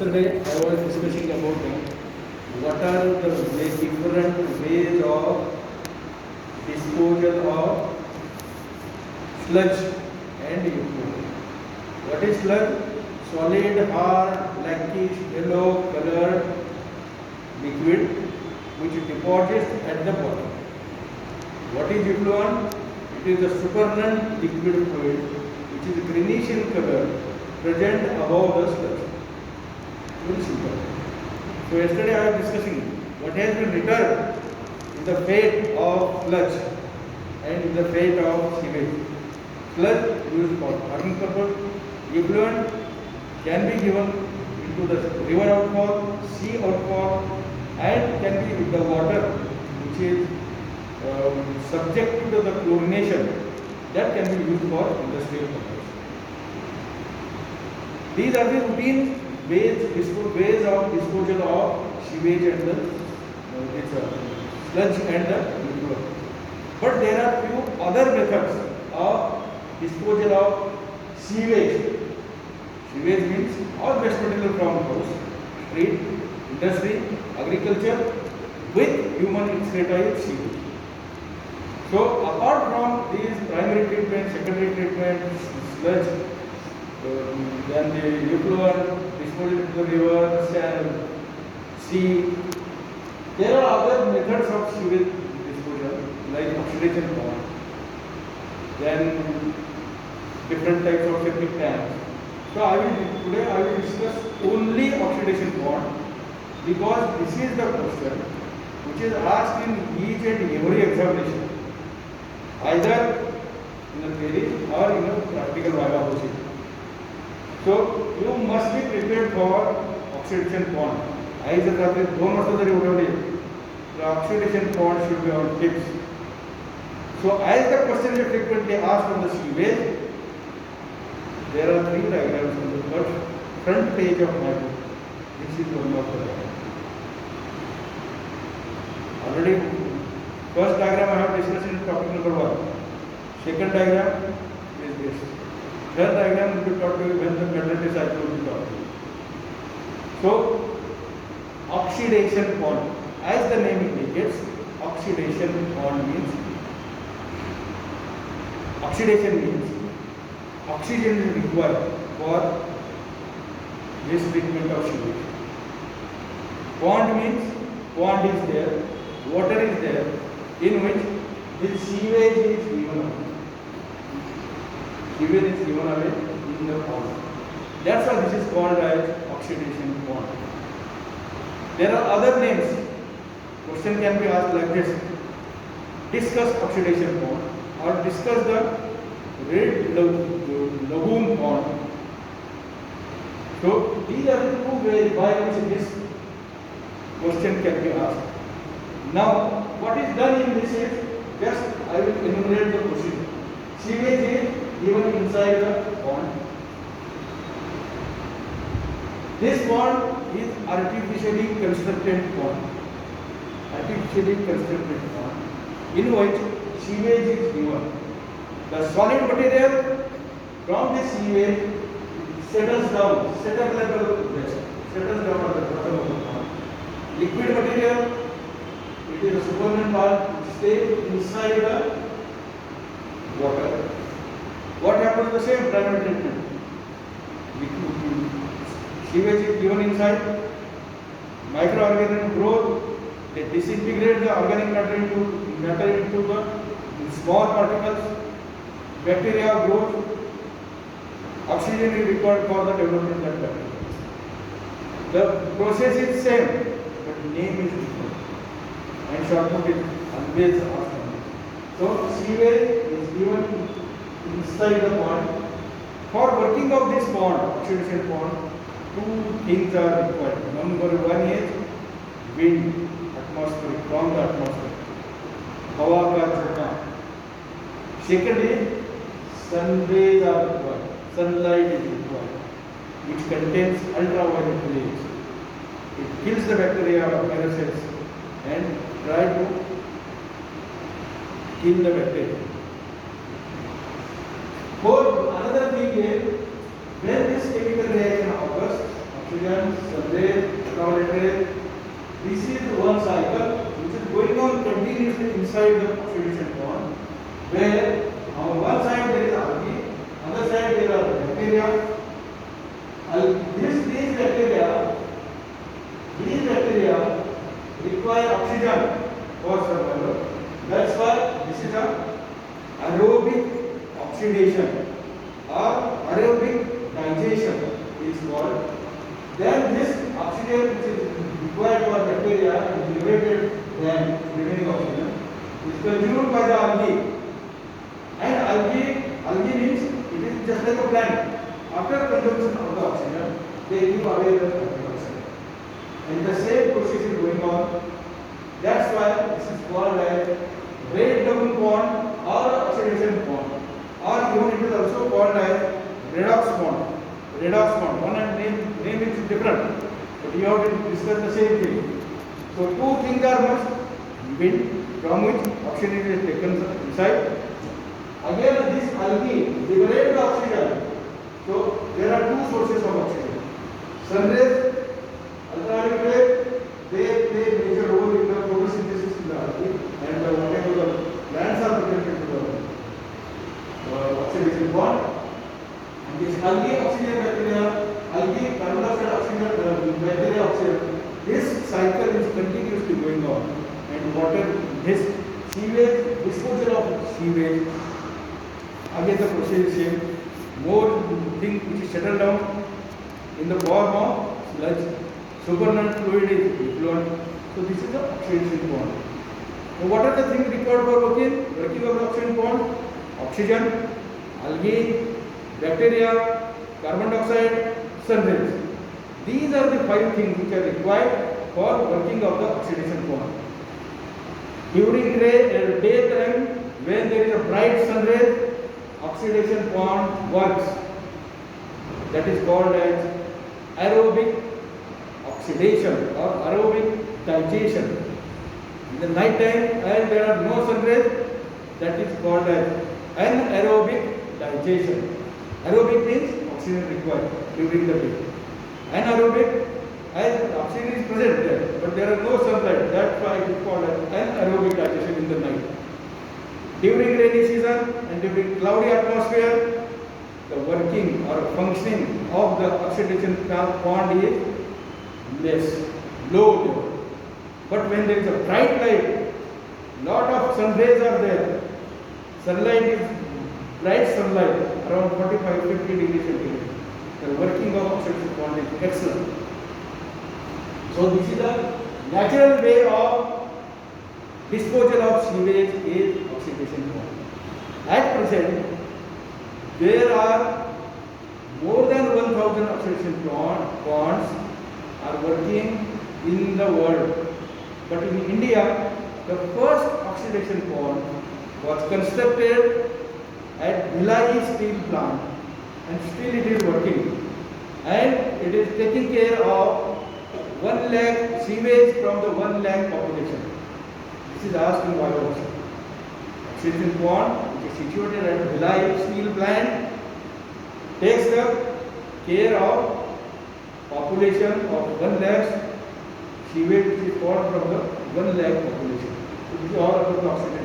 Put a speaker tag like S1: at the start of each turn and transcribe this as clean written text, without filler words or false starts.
S1: Yesterday I was discussing about what are the different ways of disposal of sludge and effluent. What is sludge? Solid, hard, blackish, yellow colored liquid which deposits at the bottom. What is effluent? It is a supernatant liquid fluid which is greenish in color present above the sludge. Very simple. So yesterday I was discussing what has been written in the fate of sludge and in the fate of sewage. Sludge used for farming purpose, effluent can be given into the river outfall, sea outfall, and can be with the water which is subject to the chlorination, that can be used for industrial purpose. These are the routine ways of disposal of sewage and the sludge and the effluent. But there are few other methods of disposal of sewage. Sewage means all waste material from house, street, industry, agriculture with human excreta is sewage. So apart from these primary treatment, secondary treatment, sludge, then the effluent, disposal into the rivers and sea, there are other methods of sewage disposal like oxidation pond, then different types of septic tanks. So today I will discuss only oxidation pond because this is the question which is asked in each and every examination, either in the theory or in a practical viva voce. So you must be prepared for oxidation pond. I जर आपने 2 वर्षों तरी उठवली, the oxidation pond should be on tips. So as the question is frequently asked on the sewage, there are 3 diagrams on the front page of my book. This is one of the diagrams. Already, first diagram I have discussed in topic number 1. Second diagram is this. Third diagram will be taught to you when the metallurgy cycle will be taught to you. So, oxidation pond. As the name indicates, oxidation pond means oxygen is required for this treatment of sewage. Pond means pond is there, water is there, in which the sewage is given away. Sewage is given away in the pond. That's why this is called as oxidation pond. There are other names. Question can be asked like this: discuss oxidation pond or discuss the red lagoon pond. So these are the 2 ways by which this question can be asked. Now, what is done in this is just I will enumerate the procedure. Sewage is given inside the pond. This pond is artificially constructed pond. In which sewage is given. The solid material from the sewage settles down at the bottom of the pond. Liquid material, it is a supernatant part, stays inside the water. What happens to the same primary treatment? Sewage is given inside, microorganisms grow, they disintegrate the organic matter into the small particles, bacteria grows, oxygen is required for the development of that bacteria. The process is same, but name is different, and shortcut is always asked. So sewage is given inside the pond. For working of this pond, oxidation pond, 2 things are required. Number 1 is wind, atmosphere, from the atmosphere. हवा का झोंका. Second is sun rays are required. Sunlight is required, which contains ultraviolet rays. It kills the bacteria or parasites and try to kill the bacteria. Another thing is when this chemical reaction occurs, oxygen, material. This is one cycle which is going on continuously inside the oxidation pond, where on one side there is algae, other side there are bacteria. These bacteria require oxygen for survival. That's why this is a aerobic oxidation or aerobic digestion is called. Then this oxygen which is required for bacteria is liberated than remaining oxygen is consumed by the algae. And algae means it is just like a plant. After consumption of the oxygen, they give away the carbon dioxide. And the same process is going on. That's why this is called as red double bond or oxidation bond, or even it is also called as redox bond. Redox bond. One name is different, but you have to discuss the same thing. So two things are must between from which oxygen is taken inside. Again, this algae liberate the oxygen. So there are two sources of oxygen. Sun rays, ultraviolet rays, they play major role in the photosynthesis in the algae, and whatever the plants are protected to the oxidation bond. And this algae oxygen bacteria, algae carbon dioxide oxygen bacteria oxygen, this cycle is continuously going on. And water, this sewage, disposal of sewage, again the process is same. More thing which is settled down in the form of sludge, supernatant fluid is effluent. So this is the oxidation bond. Now what are the things required for working of the oxidation bond? Oxygen, algae, bacteria, carbon dioxide, sun rays. These are the 5 things which are required for working of the oxidation bond. During daytime, when there is a bright sun ray, oxidation bond works. That is called as aerobic oxidation or aerobic digestion. In the night time, as there are no sun rays, that is called as anaerobic digestion. Aerobic means oxygen required during the day. Anaerobic, as oxygen is present there, but there are no sunlight. That's why it is called as anaerobic digestion in the night. During rainy season and during cloudy atmosphere, the working or functioning of the oxidation bond is less, low level. But when there is a bright light, lot of sun rays are there. Sunlight is bright sunlight around 45-50 degrees centigrade. The working of oxidation bond is excellent. So this is a natural way of disposal of sewage is oxidation bond. At present, there are more than 1000 oxidation bonds are working in the world. But in India, the first oxidation bond was constructed at Bhilai steel plant, and still it is working. And it is taking care of 1 lakh sewage from the 1 lakh population. This is asked in biology. Oxidation pond, which is situated at Bhilai steel plant, takes the care of population of 1 lakh sewage which is formed from the 1 lakh population. So this is all about the oxidation.